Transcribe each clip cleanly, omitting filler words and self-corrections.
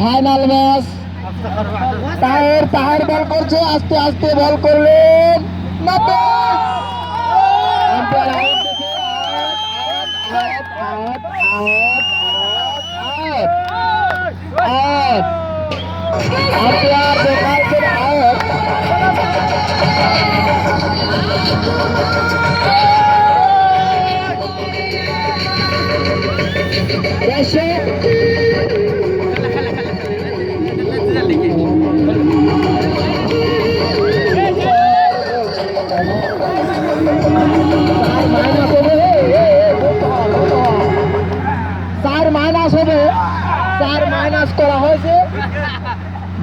Final match. Taher বল করছে, আস্তে আস্তে বল করলেন মাইনাস করা হয়েছে,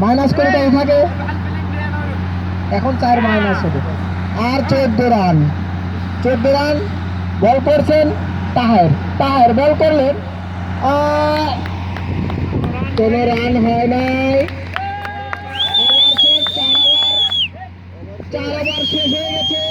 মাইনাস করে দেওয়া থাকে, এখন 4 মাইনাস হবে। আর 14 রান, 14 রান বল করছেন তাহের বল করলেন, কোনো রান হয় নাই। 4 ওভার শেষ হয়ে গেছে।